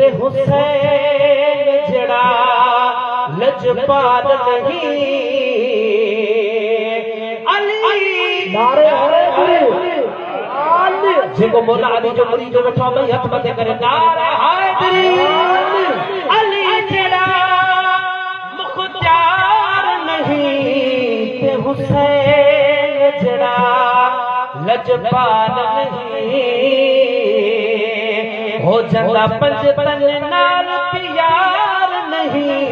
ते हुसैन जड़ा लजपाल नहीं अली नारे जेको मौला अली जो मरी जो बैठो भई हथ मथे करे नारे हैदरी अली जड़ा मुख्तार नहीं ते हुसैन जड़ा लजपाल नहीं हो जंदा पंज तन नाल प्यार नहीं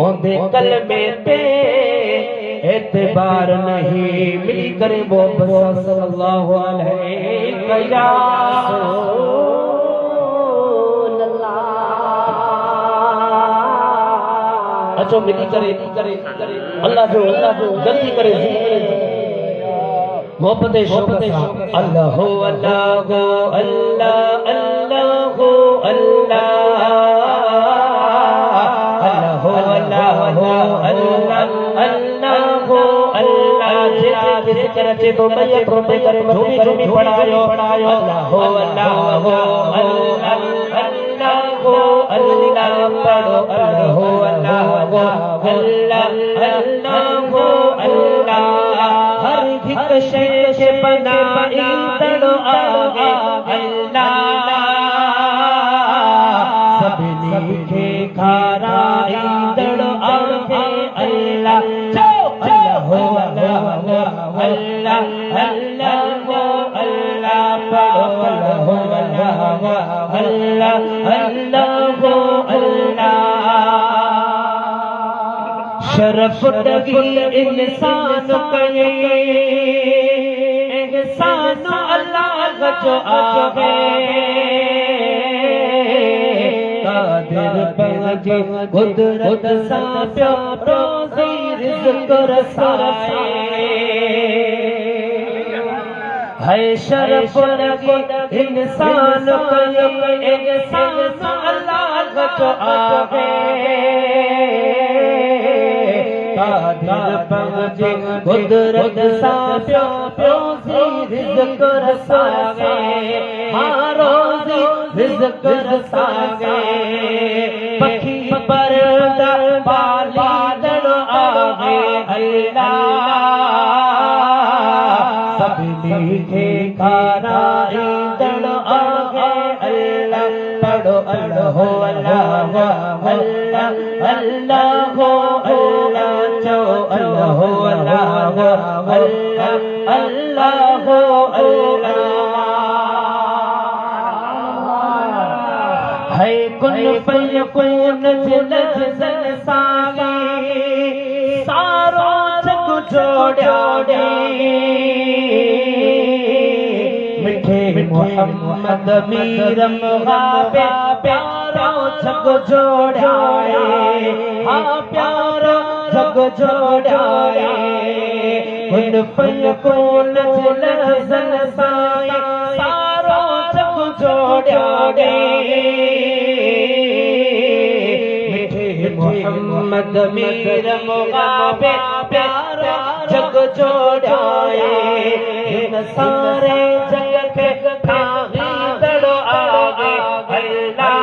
ओंदे कलमे ते एतबार नहीं मिली करे मोहब्बत सल्लल्लाहु अलैहि वसल्लम अच्छो मिली करे अल्लाह जो जल्दी करे मोहब्बत शौकत अल्लाह हो अल्लाह हो अल्लाह अल्लाह हो अल्लाह अल्लाह हो अल्लाह हो अल्लाह अल्लाह हो अल्लाह जिस करते तो मैं प्रोते करे झूमी पढ़ायो अल्लाह हो अल्लाह हो अल्लाह अल्लाह हो अल्लाह पढ़ो अल्लाह हो अल्लाह हो अल्लाह अल्लाह हो अल्लाह हर एक शय के बनाई तड़ो आगे अल्लाह सब लिखे खाराई तड़ो आगे अल्लाह अल्लाह हो अल्लाह अल्लाह अल्लाह हो अल्लाह पढ़ो अल्लाह हो अल्लाह अल्लाह अल्लाह हो अल्लाह शरफ दगी इंसान कये एहसान अल्लाह जो आगे कादिर पंजे कुदरत सा प्यारो रिज़्क़ रसाए है शरफ दगी इंसान कये एहसान अल्लाह जो आगे कादिर पंजे कुदरत सा प्यारो रिज़्क़ रसावे मारो रिज़्क़ रसावे पखी परदा बाली दड़ आवे अल्लाह सब लिखे खाराई दड़ आवे अल्लाह पढ़ो अल्लाह हो अल्लाह अल्लाह अल्लाह हो अल्लाह चो अल्लाह हो अल्लाह अल्लाह अल्लाह हो अल्लाह है कुन फयकून जलज सागे सारो जग जोड़े मिठे मोहम्मद मीर मुहाबे प्यारो जग जोड़े हाँ प्यारो जग जोड़े कुन फयकून जलज सागे सारो जग जोड़े मोहम्मद मीर मुगाबे प्यारा जग जोड़ाए इन सारे जग के खागी दड़ो आगे अल्लाह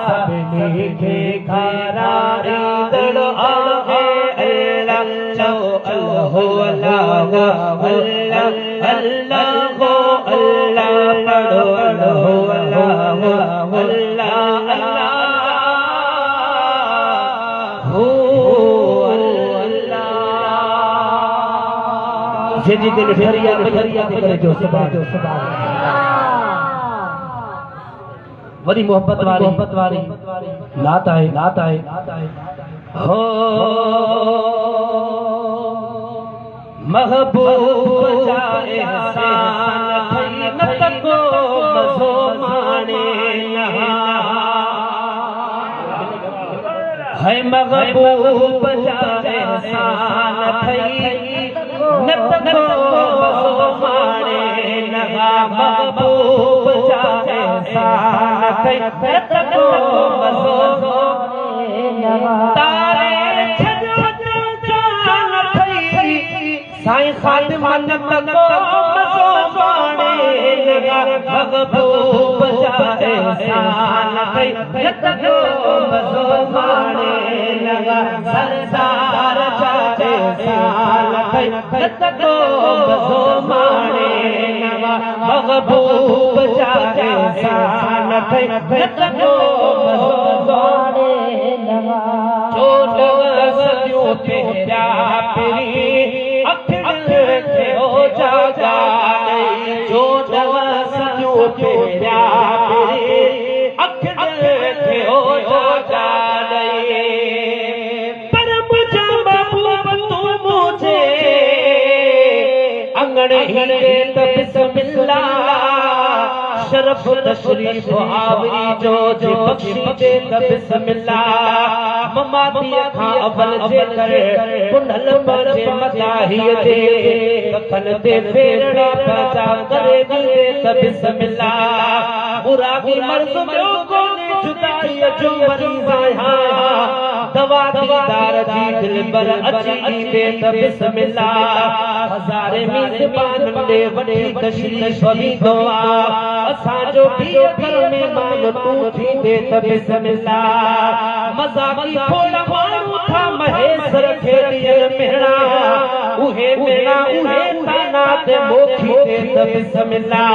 सब लिखे खारारी दड़ो आगे अल्लाह चो अल्लाह हो अल्लाह अल्लाह अल्लाह हो अल्लाह पढ़ो अल्लाह हो अल्लाह अल्लाह अल्लाह जी दिल फरिया करे जो वरी मोहब्बत वाली नात आए हो महबूब जाए एहसान न तको मज़ो माने है महबूब जाए एहसान न तको मज़ो माने लगा महबूब जाए एहसान न तको मज़ो तारे साईं खातिमा न तको मज़ो माने लगा महबूब को मज़ो माणे लगा सरदार चाहे साल को मज़ो माणे लगा महबूब चाहे साल को मज़ो माणे लगा छोटो सदियों प्यारा प्यारी अखिड़ के हो जागा छोटो सदियों प्यारा प्यारी अखिड़ के हो जागा पर मुझे महबूब तू मुझे अंगड़े तो बिस्मिल्लाह शरफ तशरीफ आवरी जो बख्शी दे बिस्मिल्लाह ममाती खां अवल जे करे पुनल बचे मदाही दे कखन दे फेरड़ा पैसा करे दे बिस्मिल्लाह मुरादी मर्ज में कोने जुदाई जो मरीज आया दवा दीदार जी दिल पर अची दे बिस्मिल्लाह हजारे मेजबान दे वडी तशरीफ भी दुआ असा जो भी घर में मान तू थी दे बिस्मिल्लाह मजाकी थोड़ा मारू था महेश खेड़ियन मेहणा उहे मेरा उहे ताना ते मोखी दे बिस्मिल्लाह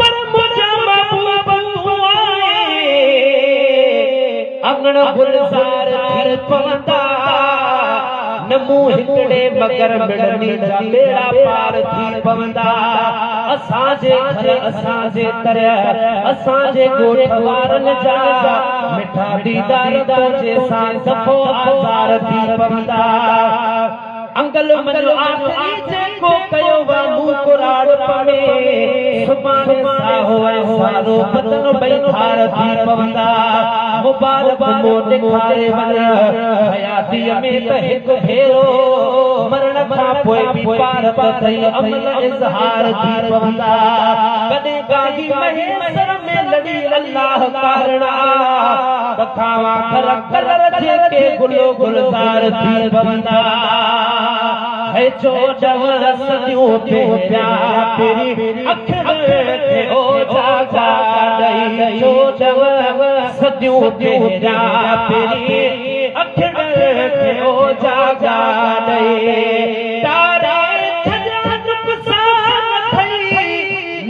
पर मुझे महबूब तू आए अंगण गुलजार थी पवंदा नमू हिकड़े मगर मिड़नी जा बेड़ा पार थी पवंदा असांजे घर असांजे तरह असांजे गोठ वारन जा मिठा दीदार तुझे सां सफ़ो आज़ार थी पवंदा अंकल मन आखिरी जेको कयो वा मुंह कुराड़ पवे सुभाणे साहो सारो बदन बई धार थी पवंदा मुबारक मो ॾेखारे वञ हयाती में त हिक भेरो मरण खां पोइ बि पार थई अमल इज़हार थी पवंदा कॾहिं गागी महेसर में लड़ी अल्लाह कारणा कखावा कर कलर जेके गुलो गुलजार थी पवंदा है जो जवर सदियों पे प्यार तेरी अखिड़ के हो जागा दई जो जवर सदियों पे प्यार तेरी अखिड़ के हो जागा दई तारे छजा नुकसान थई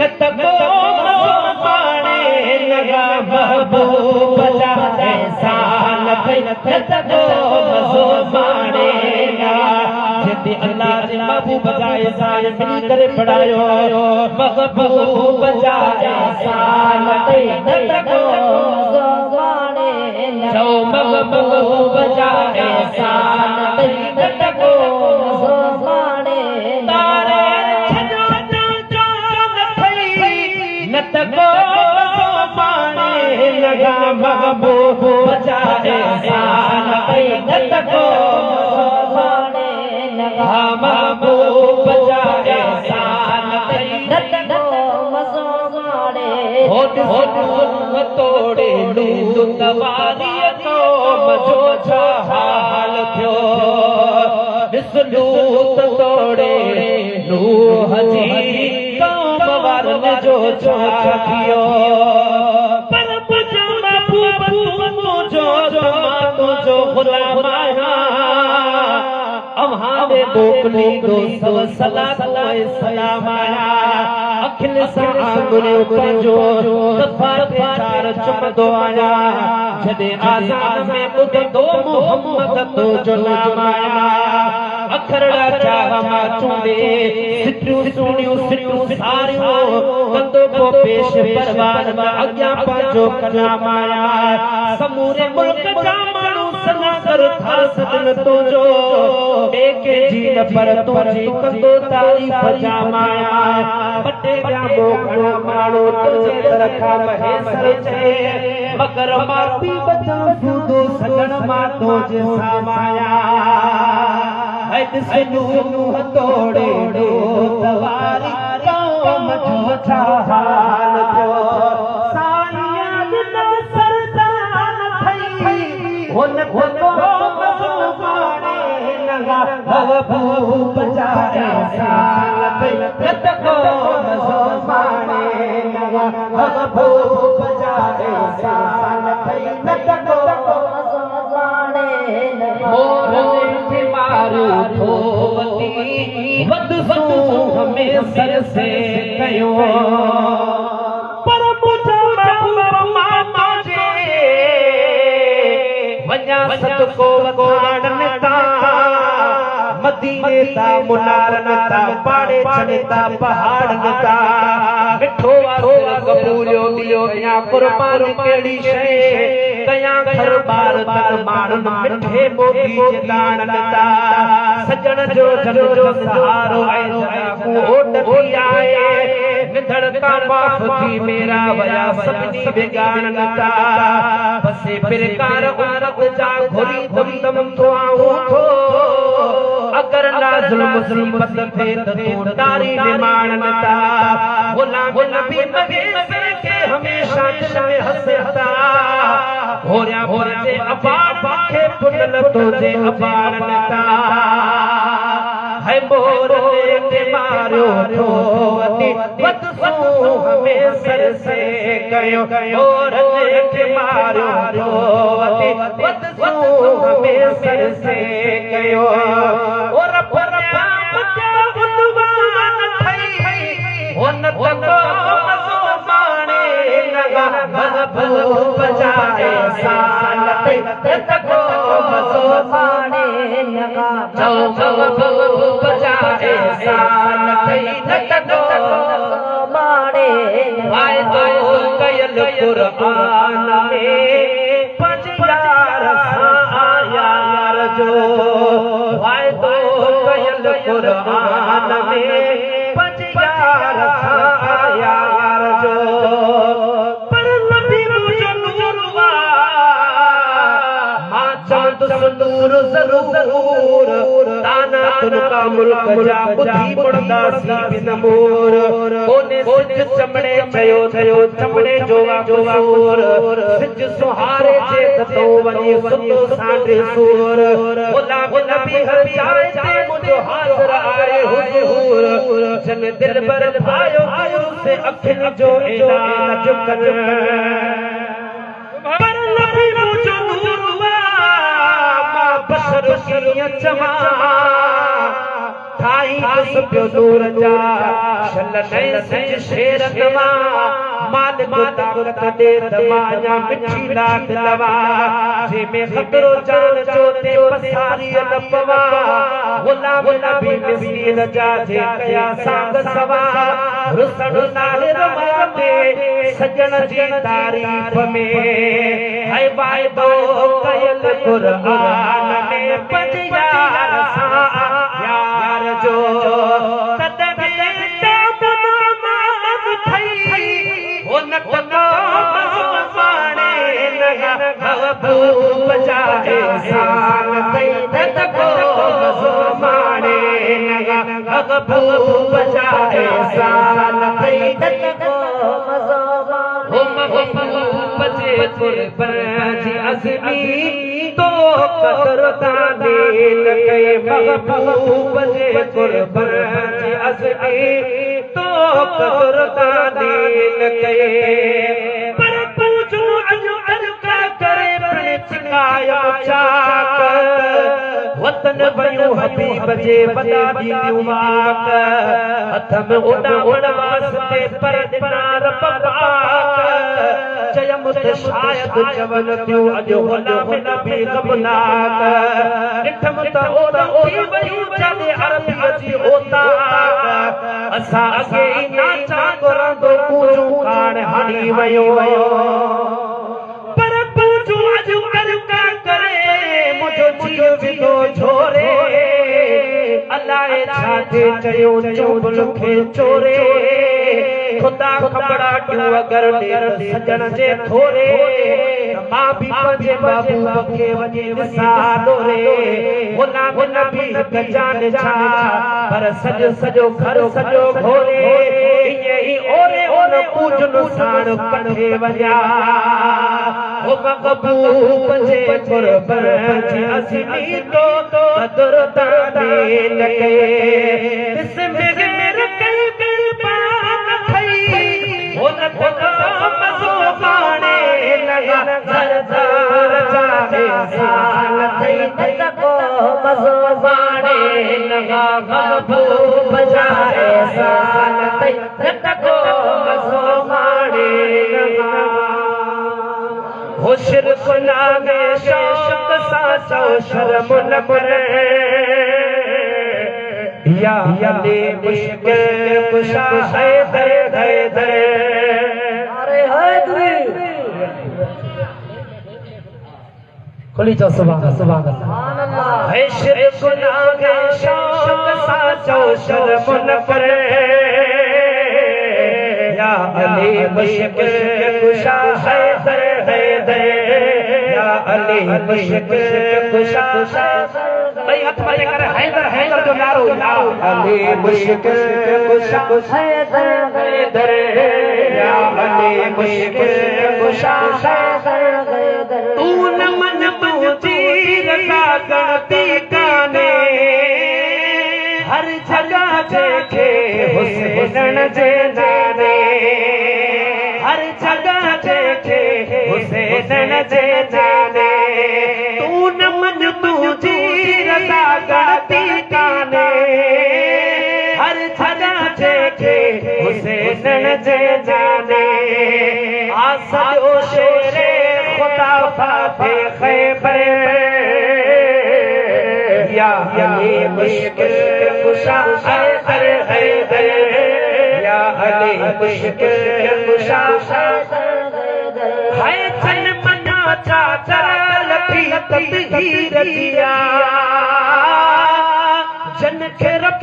न तको पाणे लगा महबूब जा एहसान थई न तको मज़ो माणे जति अल्लाह जे महबूब जा एहसान मिली करे पढ़ायो महबूब जा एहसान थई न तको मज़ो माणे जो महबूब जा एहसान थई न तको मज़ो माणे तारे छजो जान थई न तको मज़ो माणे लगा महबूब जा एहसान थई न तको मज़ो माणे लगा महबूब जा एहसान थई न तको मज़ो माणे होठ होठ तोड़े लू तवारी तो मजो छा हाल थियो विसलू तोड़े लू हजी कौम वारन जो छा थियो पर मुझे महबूब तुझो तुझो गुलाम आया अम्हाने मोकली दो सब सलाम आया अखिल सा आंगुरे जो दफा चार चुमदो आया जदे आजान में बुधदो मोहम्मद तो जो नाम आया अखरड़ा चाह मा चूंदे सिटू सुनियो सिटू सारियो कंदो को पेश परवान मा अग्या पांचो कलाम आया समूरे मुल्क जा मानू सना कर था सदन तो जो एके जी न पर तो जी कंदो तारीफ जामाया बटे जा मोकड़ा मानो तुझे तरखा महेसर छे मगर माती बचन सूदो सगन मातो जे सामाया है दिसलू तोड़े डो तवारी कौम जो छा हाल थियो साईया दिन सरदान थई हुन को मसलमाने लगा महबूब जा एहसान थई न तको मज़ो माणे लगा महबूब वदसू हमें सर से कयो पर मुझा मामा जे वञा सदको वखाणन ता मदीने ता मुनारन ता पाड़े छड़ता पहाड़न ता मिठो वासो कबूलियो दियो या कुर्बान केड़ी शे कया घर बार तन माणन मिठे मोती जे दानन ता सजण जो जग जो सहारो ऐ जगू ओट थी आए निधड़ का बाप थी मेरा वया सपनी बिगाड़न ता बसे फिरकार उमरत जा घुरी दम दम तो आऊं थो अगर ना जुल्म मुसीबत थे तो तू तारी निमाणन ता गुलाम नबी मगे सिर के हमेशा दिल में हंसता होरिया होरे अबार के पुनल तुझे अबारन ता है मोर के मारो थोती वदसू हमें सर से कयो मोर के मारो थोती वदसू हमें सर से कयो और परया बचा उदवान थई होन तको मसो माने लगा महबूब बजाए साल तको मसो माने लगा महबूब बजाए साल तको माने आए तो कयल कुरान में पंज यार आया यार जो आए तो कयल कुरान में पंज यार आया यार जो पर नबी मुझे नूरवा मां चांद संदूर जरूर ताना तुनका मुल्क जा बुद्धि पड़दा सी बिन मोर कोने सिज चमड़े चयो चयो चमड़े जोवा जोर सिज सुहारे जे तो वनी सुतो सांडे सूर गुलाम नबी हर चाहे ते मुझो हाज़िर आए हुजूर जन दिल पर भायो दूर से अखिन जो इलाज कर पर नबी मुझो नूरवा मां बशर की चमा ठाई दस पियो नूर जा शल नए सच शेर नवा मालिक ताकत दे दमाया मिठी लात लवा जे में खतरो जान जो ते पसारी लपवा गुलाम नबी मिस्कीन जा जे कया सांग सवा रुसण नाहिर माते सजन जी तारीफ में है बाय दो कयल कुरान में पंज यार यार जो तदबे तबनाम थई हो न तको माने लगा महबूब बजाए साल तको माने लगा महबूब बजाए साल तको हो महबूब बजे कुर्बान जी अज़मी तो कदरता दिल के महबूब जे कुर्बान जी अज़मी तो कदरता दिल के पर पूछो अजो का करे अपने चिकाया चाक वतन बयो हबीब जे बदा दी वाक हथ में उड़ा उड़ा वास्ते पर दिना रब पाक चयम ते शायद जवन थियो अजो गुलाम नबी गबनाक इठम त ओदा थी वयू चले अरबी जी होता असा अगे नाचा करंदो पूजू कान हणी वयो पर पूजू अजो का करे मुझो जियो विदो छोरे अलाए छाते चयो चुबल खे चोरे खुदा खबड़ा क्यों अगर डेर सजन जे थोरे मां भी पंजे बाबू के वजे निसादोरे गुलाम नबी जान छा पर सजो घर सजो घोरे ये ही ओरे ओन पूजन साण कठे वजा ओ महबूब जे कुर्बान जी अज़मी तो कदर ताने लगे इसमें मेरे कई कुर्बान थई ओ न तको मसो माने लगा घर घर जाए साल थई तको मज़ो माणे लगा महबूब जाए साल तक को मज़ो माणे लगा हो शिरक नागे शौक सा चो शर्म न करे या अली मुश्किल कुशा है दर दर दर अरे हैदरी खुली चो सुभान सुभान अल्लाह है शिरक नागे शौक सा चो शर्म न करे या अली मुश्किल कुशा है दर या अली मुश्किल कुशा भाई हाथ मारे करे हैदर जो नारो अली मुश्किल कुशा हैदर या अली मुश्किल कुशा तू न मन तू तीर सा गणती काने हर जगह देखे हुसैन जे जाने हर जगह देखे हुसैन जे जाने तू न मन तू तीर सा गणती काने हर जगह देखे हुसैन जे जाने आसो शेरे खुदा फाते खैबर या अली मुश्किल कुशा हैदर हैदर या अली मुश्किल कुशा है चन मना चाचर लखी तहीर दिया जन के रब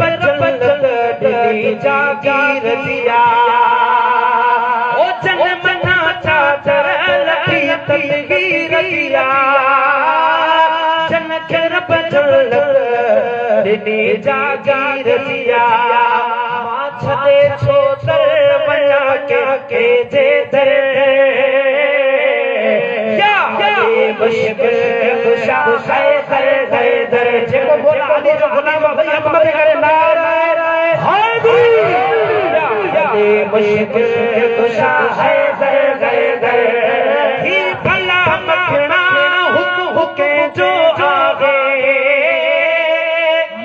दिली जागीर दिया ओ जन मना चाचर लखी तहीर दिया जन के रब दिली जागीर दिया छदे छोतर बना के जे दर या अली मुश्किल कुशा हैदर जेको बोला अली जो गुलाम भई हम मत करे नारा हैदरी या अली मुश्किल कुशा हैदर ही भला मखना हुके जो आवे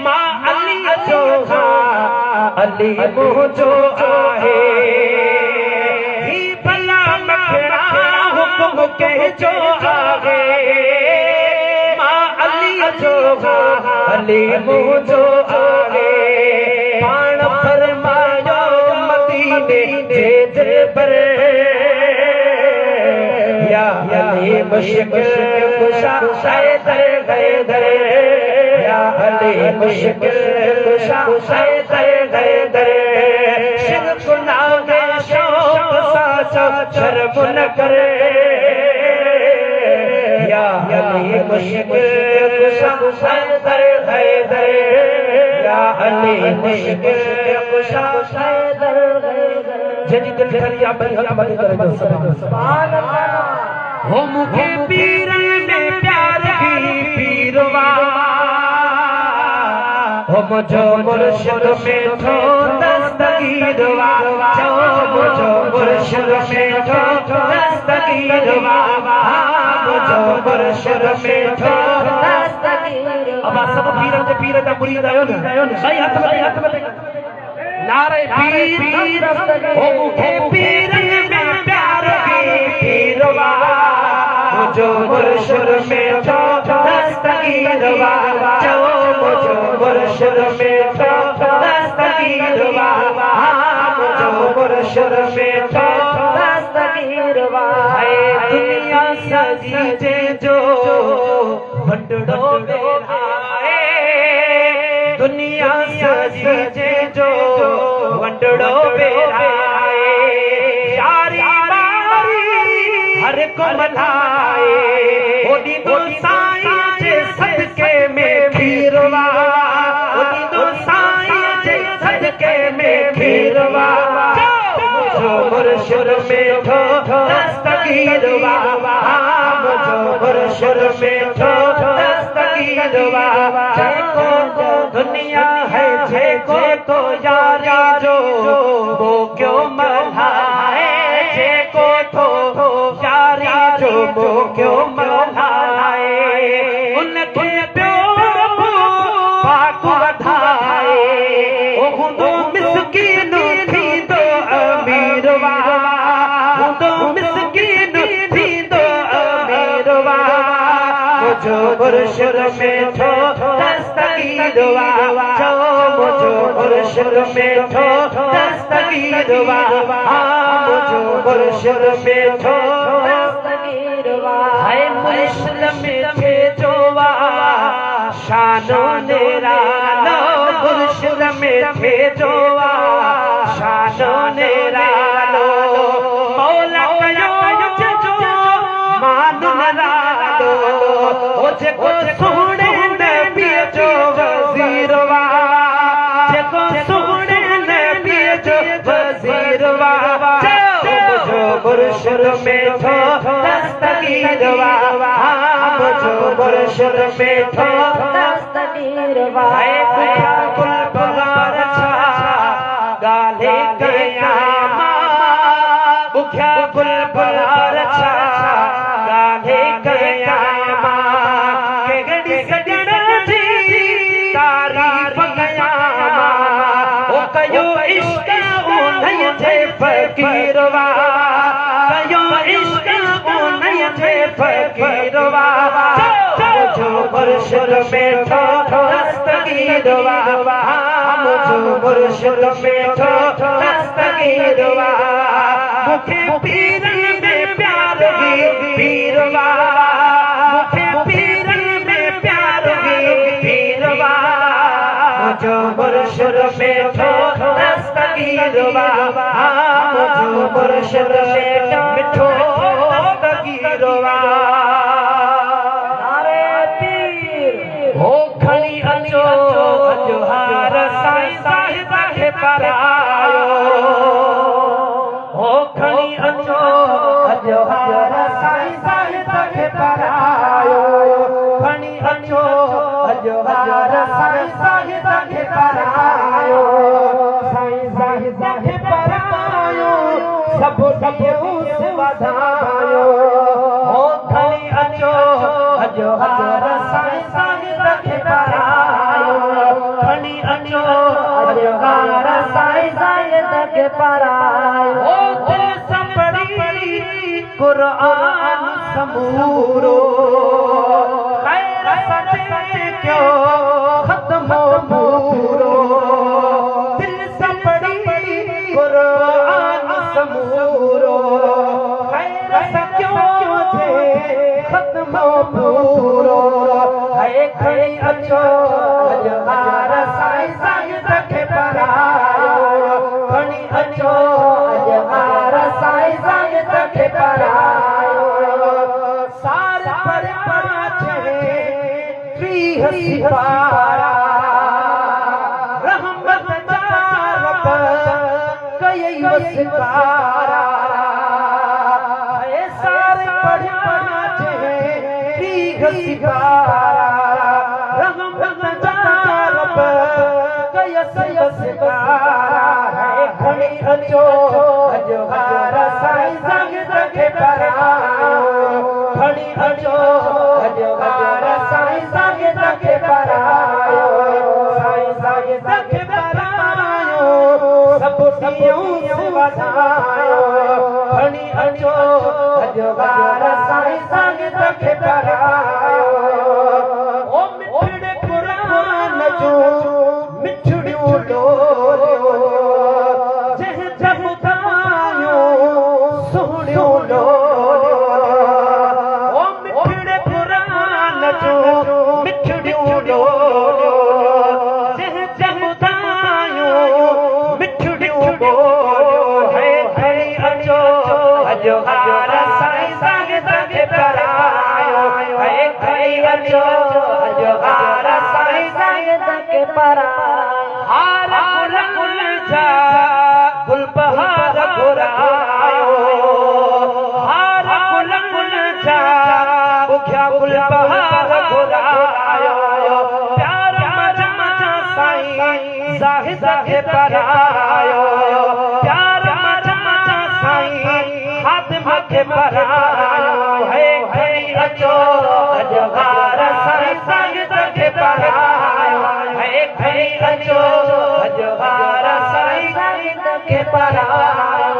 मां अली जो अली मुझो आहे ही भला मखना हुक्म के जो आवे मां अली जो अली मुझो आहे पाण फरमायो मदीने जे पर या अली मुश्किल कुशा हैदर या अली मुश्किल कुशा हैदर शिरक नागे शौक सा शर्म न करे या अली मुश्किल कुशा हैदर या अली मुश्किल कुशा हैदर जनी दिल करिया बरी हक मत करे सुभान अल्लाह हो मुखे पीरन में प्यार की पीरवा हो मुझो मुर्शिद में थो दस्तगीरवा जो मुझो मुर्शिद में थो दस्तगीरवा मुझो मुर्शिद में थो दस्तगीरवा अब सब पीरन जे पीर दा मुरीद आयो ना सही हाथ में नारे पीर हो मुखे पीरन में प्यार की पीरवा मुझो मुर्शिद में थो दस्तगीरवा जो मुझो मुर्शिद में थो दस्तगीरवा मुझो मुर्शिद में थो दस्तगीरवा है दुनिया सजी जे जो भंडड़ो बेरा दुनिया सजी जे जो भंडड़ो बेरा यारी हर को मनाए ओदी दो साईं जे सदके में खीरवा ओदी दो साईं जे सदके में खीरवा मुझो मुर्शिद में थो दस्तगीरवा मुझो मुर्शिद में थो दस्तगीरवा दुनिया है जेको तो यारी जो वो क्यों मनाए जेको तो यारी जो वो क्यों मनाए उनके प्यार मुर्शिद में थो दस्तगीर वा जो मुझो मुर्शिद में थो दस्तगीर वा मुझो मुर्शिद में थो दस्तगीर वा है मुर्शिद में थे जो वा शानो निरालो मुर्शिद में थे जो वा शानो निरालो मौला कयो जो मानो नालो ओ जेको सोने नबी जो वजीर वा जेको सोने नबी जो वजीर वा मुझो मुर्शिद में थो दस्तगीर वा मुझो मुर्शिद में थो दस्तगीर वा कुल बहार छा गाले कयामा बुख्या कुल बहार छा गाले कयामा के गड़ी सजण थी तारीफ कयामा ओ कयो इश्क उन्हई थे फकीर वा कयो इश्क उन्हई थे फकीर वा मुझो मुर्शिद में थो दस्तगीर वा मुझो मुर्शिद में थो दस्तगीर वा मुखे पीरन में प्यार गी पीर वा मुखे पीरन में प्यार गी पीर वा मुझो मुर्शिद में थो दस्तगीर वा मुझो मुर्शिद में मिठो दस्तगीर वा हो खणी अचो अजहार साईं साहिब खे परायो हो खणी अचो अजहार साईं साहिब खे परायो खणी अचो अजहार साईं साहिब खे परायो साईं साहिब खे परायो सब ॾींहं वधायो हो खणी अचो अजहार साईं साहिब खे परायो खणी अचो अजहार साईं साहिब खे परायो ओ दिल संभड़ी कुरान समूरो खैर सजे क्यों खत्म पूरो दिल संभड़ी कुरान समूरो खैर सक्यों थे खत्म पूरो है खणी अचो अजहार साईं साहिब खे परायो खणी अचो अजहार साईं साहिब खे परायो सार पर पाछे 30 सिपारा रहमत जा रब कई वसकारा है सार पर पाछे 30 सिपारा रहमत जा रब कई वसकारा है खणी अचो अजहार साईं साहिब खे परायो खणी अचो अजहार साईं साहिब खे परायो साईं साहिब खे परायो सब ॾींहं वधायो खणी अचो अजहार साईं साहिब खे परायो ओ मिठड़े कुरान जो मिठड़ियूं डोरियो जंहिं ॿुधायो सुहिणियूं डोरियो ओ मिठड़े कुरान जो मिठड़ियूं डोरियो जंहिं ॿुधायो मिठड़ियूं डोरियो है खणी अचो अजहार साईं साहिब खे परायो है खणी अचो अजहार साईं साहिब खे परायो हार गुल जा गुल बहार घुरायो हार गुल जा बुख्या गुल बहार घुरायो प्यार मजा साईं साहिब खे परायो प्यार मजा साईं खातिम खे परायो है खणी अचो अजहार साईं साहिब खे परायो है खणी अचो अजहार साईं साहिब खे परायो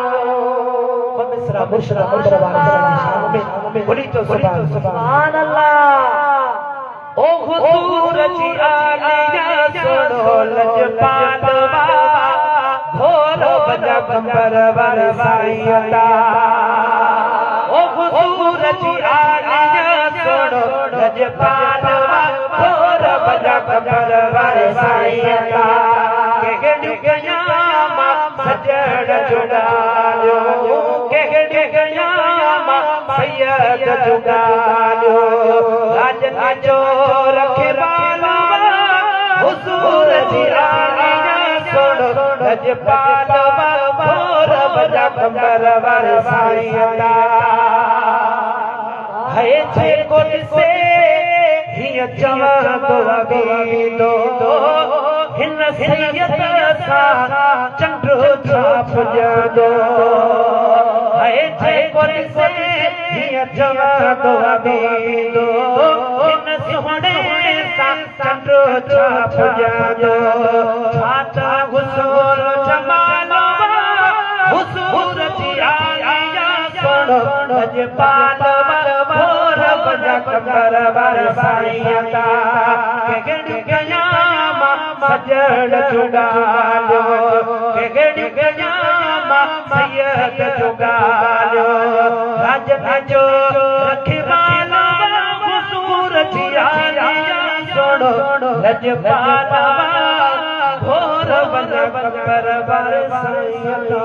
मिसरा मुर्शिद दरबार में बोली तो सुभान अल्लाह ओ हुजूर जी आलिया सुनो लजपाल बाबा भोर बजा कंबर वर साईंता ओ हुजूर जी आलिया सुनो लजपाल बाबा भोर बजा कंबर वर साईंता केहड़ी कयामा सजड़ जुगालियो केहड़ी कयामा सैयद जुगालियो राजन जो रखवाला हुजूर जी आलिया सुनो लजपाल भोर बजा कंबर वर साईंता है छे कोट से हिय चवंदो अबीदो हिन सैयद सा चंडो छाप जदो है छे कोट से हिय चवंदो अबीदो हिन सोहणे सा चंडो छाप जदो छाता हुजूर जमालो हुजूर जी आलिया सुनो लजपाल भोर बजा कंबर वर साईंता केहड़ी कयामा सजड़ जुगालियो केहड़ी कयामा सैयद जुगालियो राजन जो रखवाला हुजूर जी आलिया सुनो लजपाल भोर बजा कंबर वर साईंता।